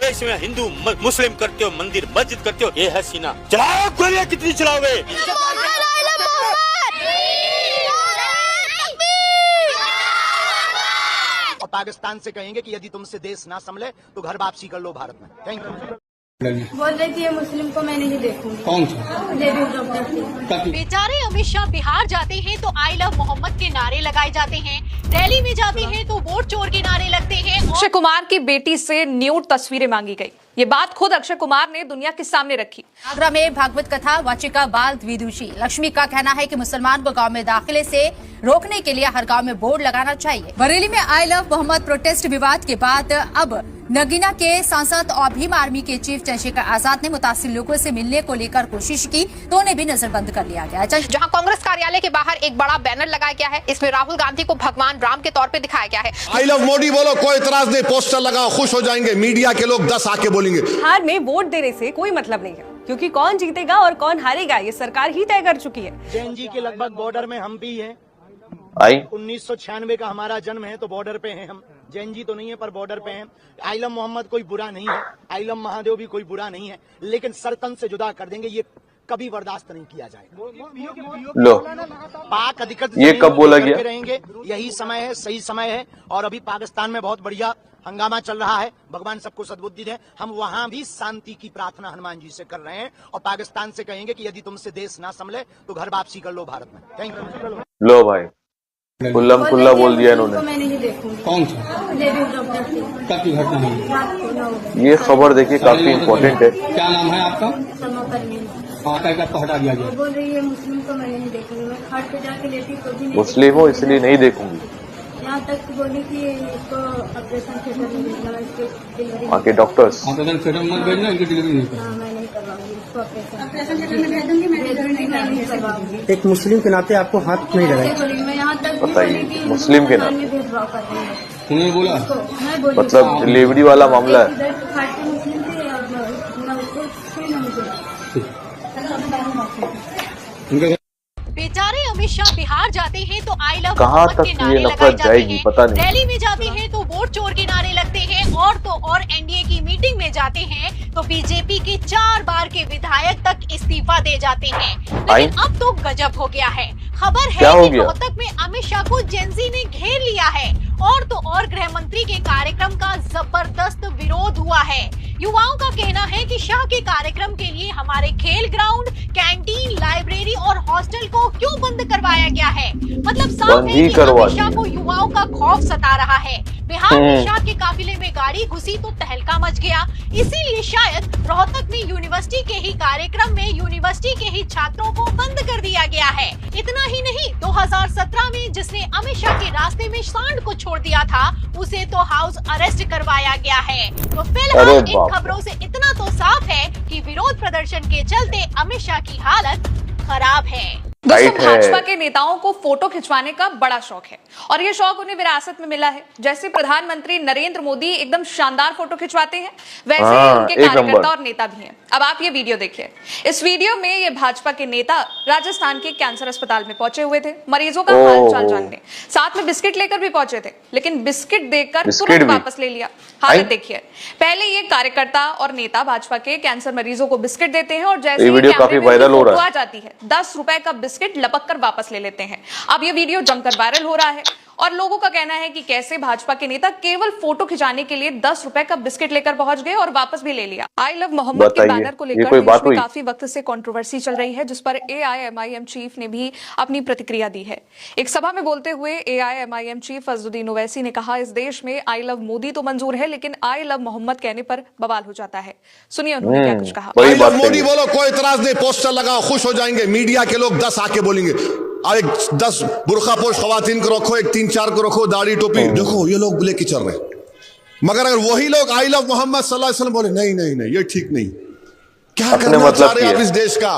देश में हिंदू मुस्लिम करते हो, मंदिर मस्जिद करते हो, ये है सीना। चलाओ गोलियां, कितनी चलाओगे? और पाकिस्तान से कहेंगे कि यदि तुमसे देश ना संभले तो घर वापसी कर लो भारत में। Thank you. बोल रही थी मुस्लिम को मैं नहीं देखूंगी। कौन सा? बेचारे अमित शाह बिहार जाते हैं तो आई लव मोहम्मद के नारे लगाए जाते हैं, रैली में जाते हैं तो वोट चोर के नारे लगते हैं। अक्षय कुमार की बेटी से न्यूड तस्वीरें मांगी गई। ये बात खुद अक्षय कुमार ने दुनिया के सामने रखी। आगरा में भागवत कथा वाचिका बाल द्विदुषी लक्ष्मी का कहना है कि मुसलमान को गांव में दाखिले से रोकने के लिए हर गांव में बोर्ड लगाना चाहिए। बरेली में आई लव मोहम्मद प्रोटेस्ट विवाद के बाद अब नगीना के सांसद और भीम आर्मी के चीफ चंद्रशेखर आजाद ने मुतासिर लोगों से मिलने को लेकर कोशिश की तो उन्हें भी नजरबंद कर लिया गया। जहां कांग्रेस कार्यालय के बाहर एक बड़ा बैनर लगाया गया है, इसमें राहुल गांधी को भगवान राम के तौर पे दिखाया गया है। आई लव मोदी बोलो, कोई इतराज नहीं, पोस्टर लगाओ, खुश हो जाएंगे। मीडिया के लोग 10 आके बोलेंगे। हार में वोट देने से कोई मतलब नहीं है, क्योंकि कौन जीतेगा और कौन हारेगा ये सरकार ही तय कर चुकी है। जैन जी के लगभग बॉर्डर में हम भी हैं। 1996 का हमारा जन्म है तो बॉर्डर पे हैं हम। जैन जी तो नहीं है पर बॉर्डर पे हैं। आई लव मोहम्मद कोई बुरा नहीं है, आई लव महादेव भी कोई बुरा नहीं है, लेकिन सरतन से जुदा कर देंगे ये कभी बर्दाश्त नहीं किया जाएगा। लो, पाक अधिकृत ये कब बोला गया? रहेंगे, यही समय है, सही समय है। और अभी पाकिस्तान में बहुत बढ़िया हंगामा चल रहा है, भगवान सबको सद्बुद्धि दे। हम वहां भी शांति की प्रार्थना हनुमान जी से कर रहे हैं और पाकिस्तान से कहेंगे कि यदि तुमसे देश ना संभले तो घर वापसी कर लो भारत में। Thank you. लो भाई, कुल्लम कुल्ला बोल दिया इन्होंने। मैं नहीं देखूंगी। कौन सा? कब की घटना है? ये खबर देखिए काफी इम्पोर्टेंट है। क्या नाम है आपका? आपको हटा दिया गया। बोल रही है मुस्लिम को मैं नहीं देखूंगी। मैं खाट पे जाके लेटी तो भी नहीं। मुस्लिम हो इसलिए नहीं देखूंगी। यहाँ तक बोली कि इसको ऑपरेशन थिएटर में भेजना, इसके डिलीवरी। वहाँ के डॉक्टर्स ऑपरेशन थिएटर में भेजना, इनकी डिलीवरी नहीं करना। मैं नहीं करवाऊंगी इसको ऑपरेशन थिएटर में भेज दूंगी। मैं नहीं करवाऊंगी। एक मुस्लिम के नाते आपको हाथ नहीं लगाए। मैं यहाँ तक बताइए, मुस्लिम के नाते भेदभाव कर रही है। उन्होंने बोला मैं बोली मतलब डिलीवरी वाला मामला है। खाट के मुस्लिम थे, अब मैं उसको छूई नहीं उनका बेचारे अमित शाह बिहार जाते हैं तो आई लव कहाँ मोहम्मद तक के ये नारे लगाए नफरत जाते जाएगी हैं, पता नहीं। रैली में जाते हैं तो वोट चोर के नारे लगते हैं, और तो और एनडीए की मीटिंग में जाते हैं तो बीजेपी के 4 बार के विधायक तक इस्तीफा दे जाते हैं। लेकिन अब तो गजब हो गया है। खबर है कि रोहतक में अमित शाह को जेनजी ने घेर लिया है, और तो और गृह मंत्री के कार्यक्रम का जबरदस्त विरोध हुआ है। युवाओं का कहना है कि शाह के कार्यक्रम के लिए हमारे खेल ग्राउंड, कैंटीन, लाइब्रेरी और हॉस्टल को क्यों बंद करवाया गया है। मतलब साफ है कि अमित शाह को युवाओं का खौफ सता रहा है। बिहार में शाह के काफिले में गाड़ी घुसी तो तहलका मच गया, इसीलिए शायद रोहतक में यूनिवर्सिटी के ही कार्यक्रम में यूनिवर्सिटी के ही छात्रों को बंद कर दिया गया है। इतना ही नहीं, 2017 में जिसने अमित शाह के रास्ते में सांड को छोड़ दिया था उसे तो हाउस अरेस्ट करवाया गया है। तो फिलहाल इन खबरों से इतना तो साफ है कि विरोध प्रदर्शन के चलते अमित शाह की हालत खराब है। दोस्तों, भाजपा के नेताओं को फोटो खिंचवाने का बड़ा शौक है और ये शौक उन्हें विरासत में मिला है। जैसे प्रधानमंत्री नरेंद्र मोदी एकदम शानदार फोटो खिंचवाते हैं, वैसे ही उनके कार्यकर्ता और नेता भी हैं। अब आप ये वीडियो देखिए। इस वीडियो में ये भाजपा के नेता राजस्थान के कैंसर अस्पताल में पहुंचे हुए थे, मरीजों का हालचाल जानने। साथ में बिस्किट लेकर भी पहुंचे थे, लेकिन बिस्किट देकर तुरंत वापस ले लिया। हालत देखिए। पहले ये कार्यकर्ता और नेता भाजपा के कैंसर मरीजों को बिस्किट देते हैं और जैसे ही कैमरे में फोटो आ जाती है 10 रुपए का बिस्किट लपक कर वापस ले लेते हैं। अब ये वीडियो जमकर वायरल हो रहा है और लोगों का कहना है कि कैसे भाजपा के नेता केवल फोटो खिंचाने के लिए 10 रुपए का बिस्किट लेकर पहुंच गए और वापस भी ले लिया। आई लव मोहम्मद के बैनर को लेकर देश में काफी वक्त से कंट्रोवर्सी चल रही है, जिस पर एआईएमआईएम चीफ ने भी अपनी प्रतिक्रिया दी है। एक सभा में बोलते हुए एआईएमआईएम चीफ अजदुद्दीन ओवैसी ने कहा, इस देश में आई लव मोदी तो मंजूर है, लेकिन आई लव मोहम्मद कहने पर बवाल हो जाता है। सुनिए उन्होंने क्या कुछ कहा। आई लव मोदी बोलो, कोई इतराज नहीं, पोस्टर लगाओ, खुश हो जाएंगे। मीडिया के लोग 10 आके बोलेंगे। एक 10 बुरखा पोश खवातीन को रखो, एक 3-4 को रखो, दाढ़ी टोपी, देखो ये लोग लेके चल रहे हैं। मगर अगर वही लोग आई लव मोहम्मद सल्लल्लाहु अलैहि वसल्लम बोले, नहीं नहीं नहीं ये ठीक नहीं, क्या करना चाह रहे हैं आप इस देश का।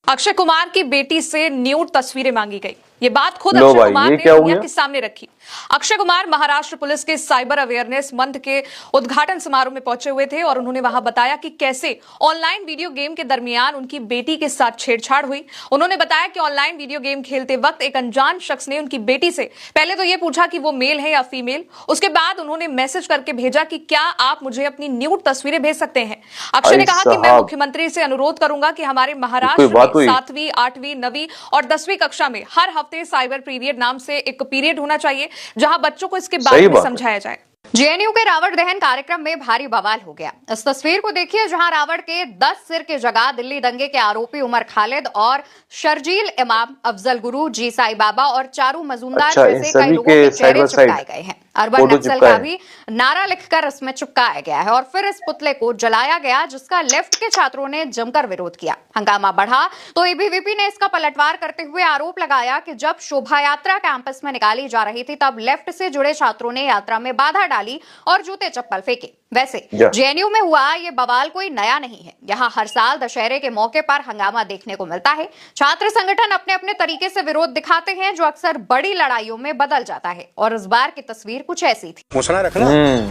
अक्षय कुमार की बेटी से न्यूड तस्वीरें मांगी गई। ये बात खुद अक्षय कुमार ने दुनिया के सामने रखी। अक्षय कुमार महाराष्ट्र पुलिस के साइबर अवेयरनेस मंथ के उद्घाटन समारोह में पहुंचे हुए थे और उन्होंने वहां बताया कि कैसे ऑनलाइन वीडियो गेम के दरमियान उनकी बेटी के साथ छेड़छाड़ हुई। उन्होंने बताया कि ऑनलाइन वीडियो गेम खेलते वक्त एक अनजान शख्स ने उनकी बेटी से पहले तो यह पूछा कि वो मेल है या फीमेल। उसके बाद उन्होंने मैसेज करके भेजा कि क्या आप मुझे अपनी न्यूड तस्वीरें भेज सकते हैं। अक्षय ने कहा कि मैं मुख्यमंत्री से अनुरोध करूंगा कि हमारे महाराष्ट्र में 7वीं, 8वीं, 9वीं और 10वीं कक्षा में हर हफ्ते साइबर पीरियड नाम से एक पीरियड होना चाहिए जहां बच्चों को इसके बारे में समझाया जाए। जेएनयू के रावण दहन कार्यक्रम में भारी बवाल हो गया। इस तस्वीर को देखिए जहां रावण के 10 सिर की जगह दिल्ली दंगे के आरोपी उमर खालिद और शर्जील इमाम, अफजल गुरु, जी साई बाबा और चारू मजूमदार जैसे कई लोगों के चेहरे चिपकाए गए हैं। अर्बन नक्सल का भी नारा लिखकर इसमें चिपकाया गया है और फिर इस पुतले को जलाया गया जिसका लेफ्ट के छात्रों ने जमकर विरोध किया। हंगामा बढ़ा तो एबीवीपी ने इसका पलटवार करते हुए आरोप लगाया कि जब शोभा यात्रा कैंपस में निकाली जा रही थी तब लेफ्ट से जुड़े छात्रों ने यात्रा में बाधा डाली और जूते चप्पल फेंके। वैसे जेएनयू में हुआ ये बवाल कोई नया नहीं है। यहाँ हर साल दशहरे के मौके पर हंगामा देखने को मिलता है। छात्र संगठन अपने अपने तरीके से विरोध दिखाते हैं जो अक्सर बड़ी लड़ाइयों में बदल जाता है और इस बार की तस्वीर कुछ ऐसी थी। मुसला रखना,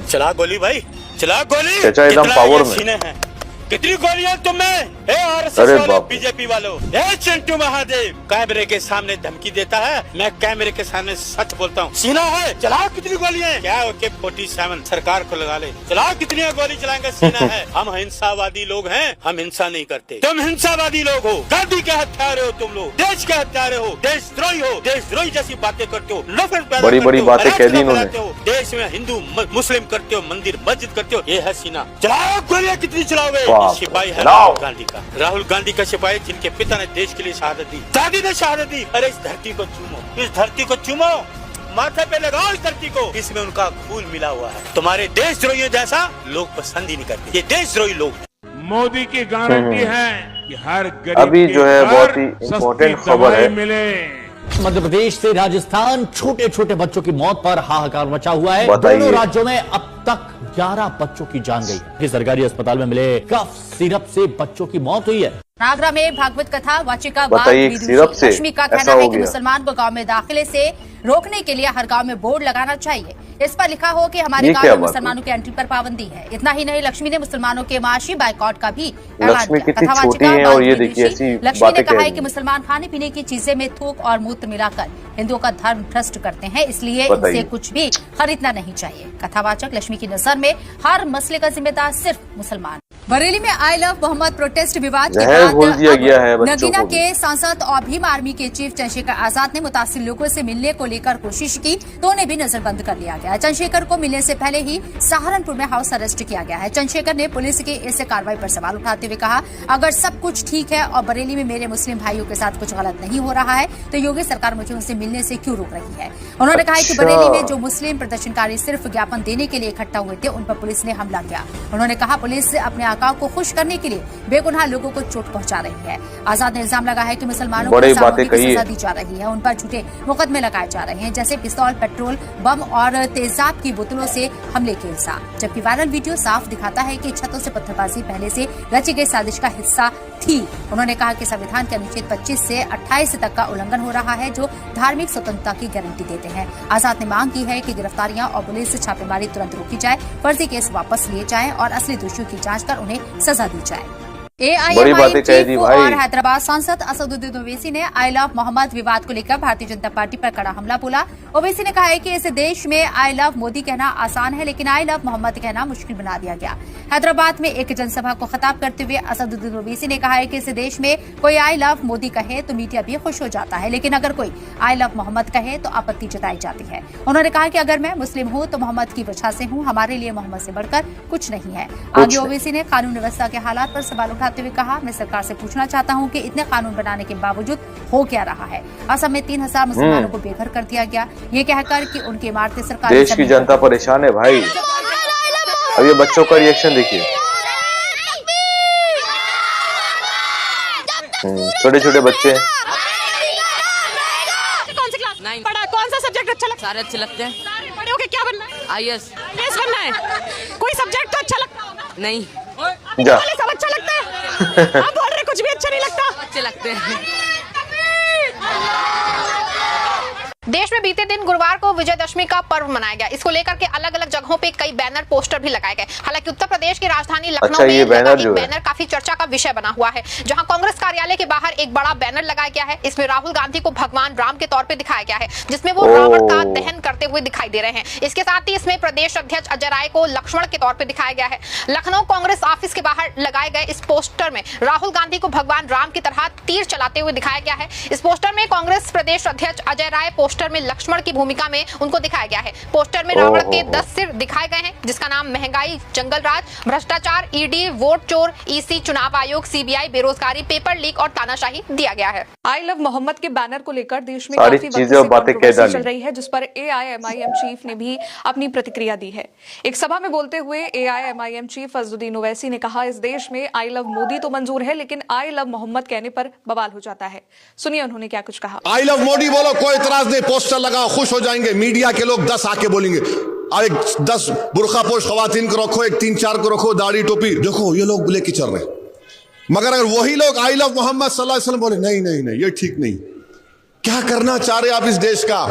चला गोली भाई, चला गोली। एकदम पावर में कितनी गोलियां तुम्हें? आरएसएस वालों, बीजेपी वालों, चिंटू महादेव कैमरे के सामने धमकी देता है। मैं कैमरे के सामने सच बोलता हूँ। सीना है, चलाओ कितनी गोलियां? क्या ओके 47 सरकार को लगा ले, चलाओ कितनी गोली चलाएंगे? सीना है। हम हिंसावादी लोग हैं, हम हिंसा नहीं करते। तुम हिंसावादी लोग हो, गांधी के हत्यारे हो तुम लोग, देश के हत्यारे हो, देशद्रोही हो, देशद्रोही जैसी बातें करते हो, नफरत पैदा बड़ी बड़ी बातें कह दी इन्होंने। देश में हिंदू मुस्लिम करते हो, मंदिर मस्जिद करते हो। ये है सीना, चलाओ गोलियां कितनी चलाओगे? सिपाही है राहुल गांधी का, राहुल गांधी का सिपाही जिनके पिता ने देश के लिए शहादत दी, दादी ने शहादत दी। अरे इस धरती को चूमो, इस धरती को चूमो, माथे पे लगाओ इस धरती को, इसमें उनका खून मिला हुआ है। तुम्हारे देशद्रोहियों जैसा लोग पसंद ही नहीं करते, ये देशद्रोही लोग। मोदी की गारंटी है कि हर गरीब अभी जो है बहुत ही इम्पोर्टेंट खबर है। मिले। मध्य प्रदेश से राजस्थान, छोटे छोटे बच्चों की मौत पर हाहाकार मचा हुआ है। दोनों राज्यों में अब तक 11 बच्चों की जान गई है। सरकारी अस्पताल में मिले कफ सिरप से बच्चों की मौत हुई है। आगरा में भागवत कथा वाचिका लक्ष्मी का कहना है कि मुसलमान को गांव में दाखिले से रोकने के लिए हर गांव में बोर्ड लगाना चाहिए। इस पर लिखा हो कि हमारे गांव में मुसलमानों की एंट्री पर पाबंदी है। इतना ही नहीं, लक्ष्मी ने मुसलमानों के माशी बाइकॉट का भी ऐलान किया। कथावाचिका लक्ष्मी ने कहा है कि मुसलमान खाने पीने की चीजें में थूक और मूत्र मिलाकर हिंदुओं का धर्म भ्रष्ट करते हैं, इसलिए इनसे कुछ भी खरीदना नहीं चाहिए। कथावाचक लक्ष्मी की नजर में हर मसले का जिम्मेदार सिर्फ मुसलमान। बरेली में आई लव मोहम्मद प्रोटेस्ट विवाद के बाद नगीना के सांसद और भीम आर्मी के चीफ चंद्रशेखर आजाद ने मुतासिर लोगों से मिलने को लेकर कोशिश की तो उन्हें भी नजरबंद कर लिया गया। चंद्रशेखर को मिलने से पहले ही सहारनपुर में हाउस अरेस्ट किया गया है। चंद्रशेखर ने पुलिस की इस कार्रवाई पर सवाल उठाते हुए कहा, अगर सब कुछ ठीक है और बरेली में मेरे मुस्लिम भाइयों के साथ कुछ गलत नहीं हो रहा है तो योगी सरकार मुझे उनसे मिलने से क्यों रोक रही है। उन्होंने कहा कि बरेली में जो मुस्लिम प्रदर्शनकारी सिर्फ ज्ञापन देने के लिए इकट्ठा हुए थे उन पर पुलिस ने हमला किया। उन्होंने कहा पुलिस अपने आकाओं को खुश करने के लिए बेगुनाह लोगों को चोट पहुंचा रही है। आजाद ने इल्जाम लगाया है कि मुसलमानों को सजा दी जा रही है, उन पर झूठे मुकदमे लगाए जा रहे हैं, जैसे पिस्तौल, पेट्रोल बम और तेजाब की बोतलों से हमले के इल्जाम। जबकि वायरल वीडियो साफ दिखाता है कि छतों से पत्थरबाजी पहले से रची गई साजिश का हिस्सा थी। उन्होंने कहा कि संविधान के अनुच्छेद 25 से 28 तक का उल्लंघन हो रहा है जो धार्मिक स्वतंत्रता की गारंटी देते हैं। आजाद ने मांग की है कि गिरफ्तारियां और पुलिस छापेमारी तुरंत रोकी जाए, फर्जी केस वापस लिए जाएं और असली दोषियों की जांच कर उन्हें सजा दी जाए। एआईएमआईएम चीफ और हैदराबाद सांसद असदुद्दीन ओवैसी ने आई लव मोहम्मद विवाद को लेकर भारतीय जनता पार्टी पर कड़ा हमला बोला। ओवैसी ने कहा है कि इस देश में आई लव मोदी कहना आसान है लेकिन आई लव मोहम्मद कहना मुश्किल बना दिया गया। हैदराबाद में एक जनसभा को खिताब करते हुए असदुद्दीन ओवैसी ने कहा है कि इस देश में कोई आई लव मोदी कहे तो मीडिया भी खुश हो जाता है, लेकिन अगर कोई आई लव मोहम्मद कहे तो आपत्ति जताई जाती है। उन्होंने कहा कि अगर मैं मुस्लिम हूं तो मोहम्मद की वजह से हूं, हमारे लिए मोहम्मद से बढ़कर कुछ नहीं है। आगे ओवैसी ने कानून व्यवस्था के हालात पर सवाल उठाते हुए कहा, मैं सरकार से पूछना चाहता हूं कि इतने कानून बनाने के बावजूद हो क्या रहा है। असम में 3000 मुसलमानों को बेघर कर दिया गया, ये कहकर कि उनकी इमारतें सरकार देश की जनता परेशान है भाई। अब ये बच्चों का रिएक्शन देखिए, छोटे छोटे बच्चे। कौन सी क्लास? 9। पढ़ा कौन सा सब्जेक्ट अच्छा लगता है? सारे अच्छे लगते हैं। सारे बड़े होके क्या बनना है? आईएएस बनना है। कोई सब्जेक्ट तो अच्छा लगता होगा? नहीं। जा सब अच्छा लगता है। आप बोल रहे कुछ भी अच्छा नहीं लगता? अच्छे लगते हैं। देश में बीते दिन गुरुवार को विजयदशमी का पर्व मनाया गया। इसको लेकर के अलग अलग जगहों पे कई बैनर पोस्टर भी लगाए गए। हालांकि उत्तर प्रदेश की राजधानी लखनऊ में बैनर काफी चर्चा का विषय बना हुआ है, जहां कांग्रेस कार्यालय के बाहर एक बड़ा बैनर लगाया गया है। इसमें राहुल गांधी को भगवान राम के तौर पे दिखाया गया है, जिसमें वो रावण का दहन करते हुए दिखाई दे रहे हैं। इसके साथ ही इसमें प्रदेश अध्यक्ष अजय राय को लक्ष्मण के तौर पे दिखाया गया है। लखनऊ कांग्रेस ऑफिस के बाहर लगाए गए इस पोस्टर में राहुल गांधी को भगवान राम की तरह तीर चलाते हुए दिखाया गया है। इस पोस्टर में कांग्रेस प्रदेश अध्यक्ष अजय राय पोस्टर में लक्ष्मण की भूमिका में उनको दिखाया गया है। पोस्टर में रावण के 10 सिर दिखाए गए हैं, जिसका नाम महंगाई, जंगल राज, भ्रष्टाचार, ईडी, वोट चोर, ईसी, चुनाव आयोग, सीबीआई, बेरोजगारी, पेपर लीक और तानाशाही दिया गया है। आई लव मोहम्मद के बैनर को लेकर देश में काफी कंट्रोवर्सी चल रही है, जिस पर एआईएमआईएम चीफ ने भी अपनी प्रतिक्रिया दी है। एक सभा में बोलते हुए एआईएमआईएम चीफ अजदुद्दीन ओवैसी ने कहा, इस देश में आई लव मोदी तो मंजूर है, लेकिन आई लव मोहम्मद कहने पर बवाल हो जाता है। सुनिए उन्होंने क्या कुछ कहा। आई लव मोदी बोलो, कोई इतराज नहीं, पोस्टर लगाओ, खुश हो जाएंगे। मीडिया के लोग 10 आके बोलेंगे, और एक 10 बुरखा पोश खवातीन को रखो, एक 3-4 को रखो, दाढ़ी टोपी, देखो ये लोग लेके चल रहे हैं। मगर अगर वही लोग आई लव मोहम्मद सल्लल्लाहु अलैहि वसल्लम बोले, नहीं नहीं नहीं ये ठीक नहीं, क्या करना चाह रहे आप इस देश का?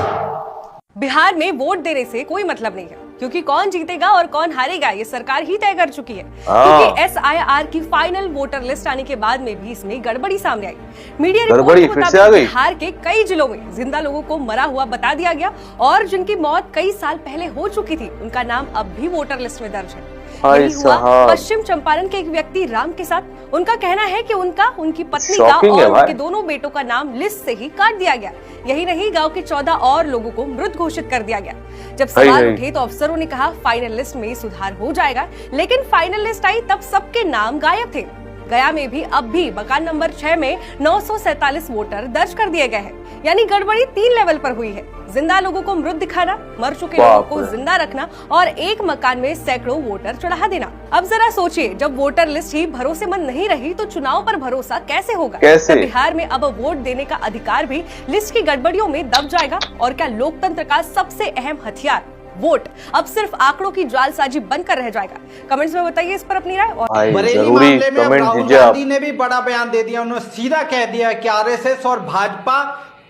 बिहार में वोट देने से कोई मतलब नहीं है, क्योंकि कौन जीतेगा और कौन हारेगा ये सरकार ही तय कर चुकी है। क्योंकि SIR की फाइनल वोटर लिस्ट आने के बाद में भी इसमें गड़बड़ी सामने आई। मीडिया रिपोर्ट के मुताबिक बिहार के कई जिलों में जिंदा लोगों को मरा हुआ बता दिया गया, और जिनकी मौत कई साल पहले हो चुकी थी उनका नाम अब भी वोटर लिस्ट में दर्ज है। यही हुआ पश्चिम चंपारण के एक व्यक्ति राम के साथ। उनका कहना है कि उनकी पत्नी का और उनके दोनों बेटों का नाम लिस्ट से ही काट दिया गया। यही नहीं, गांव के 14 और लोगों को मृत घोषित कर दिया गया। जब सवाल उठे तो अफसरों ने कहा फाइनल लिस्ट में सुधार हो जाएगा, लेकिन फाइनल लिस्ट आई तब सबके नाम गायब थे। गया में भी अब भी मकान नंबर 6 में 947 वोटर दर्ज कर दिए गए हैं। यानी गड़बड़ी 3 लेवल पर हुई है। जिंदा लोगों को मृत दिखाना, मर चुके लोगों को जिंदा रखना और एक मकान में सैकड़ों वोटर चढ़ा देना। अब जरा सोचिए, जब वोटर लिस्ट ही भरोसेमंद नहीं रही तो चुनाव पर भरोसा कैसे होगा? तो बिहार में अब वोट देने का अधिकार भी लिस्ट की गड़बड़ियों में दब जाएगा। और क्या लोकतंत्र का सबसे अहम हथियार वोट अब सिर्फ आंकड़ों की जालसाजी बनकर रह जाएगा? कमेंट्स में बताइए इस पर अपनी राय। और बरेली मामले में राहुल गांधी ने भी बड़ा बयान दे दिया। उन्होंने सीधा कह दिया कि आरएसएस और भाजपा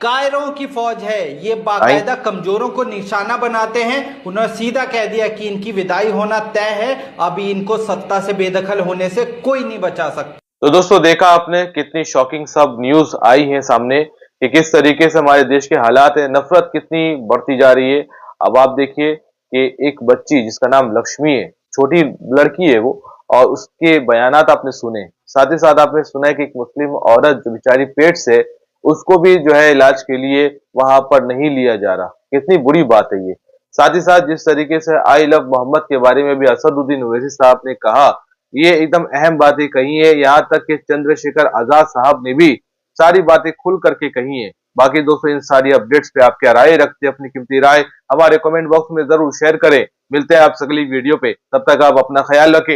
कायरों की फौज है, ये बाकायदा कमजोरों को निशाना बनाते हैं। उन्होंने सीधा कह दिया कि इनकी विदाई होना तय है, अभी इनको सत्ता से बेदखल होने से कोई नहीं बचा सकता। तो दोस्तों देखा आपने कितनी शॉकिंग सब न्यूज आई है सामने कि किस तरीके से हमारे देश के हालात है, नफरत कितनी बढ़ती जा रही है। अब आप देखिए कि एक बच्ची जिसका नाम लक्ष्मी है, छोटी लड़की है वो, और उसके बयानात आपने सुने। साथ ही साथ आपने सुना है कि एक मुस्लिम औरत जो बेचारी पेट से, उसको भी जो है इलाज के लिए वहां पर नहीं लिया जा रहा। कितनी बुरी बात है ये। साथ ही साथ जिस तरीके से आई लव मोहम्मद के बारे में भी असदुद्दीन ओवैसी साहब ने कहा, ये एकदम अहम बातें कही है। यहाँ तक कि चंद्रशेखर आजाद साहब ने भी सारी बातें खुल करके कही है। बाकी दोस्तों इन सारी अपडेट्स पे आप क्या राय रखते हैं? अपनी कीमती राय हमारे कमेंट बॉक्स में जरूर शेयर करें। मिलते हैं आप अगली वीडियो पे, तब तक आप अपना ख्याल रखें।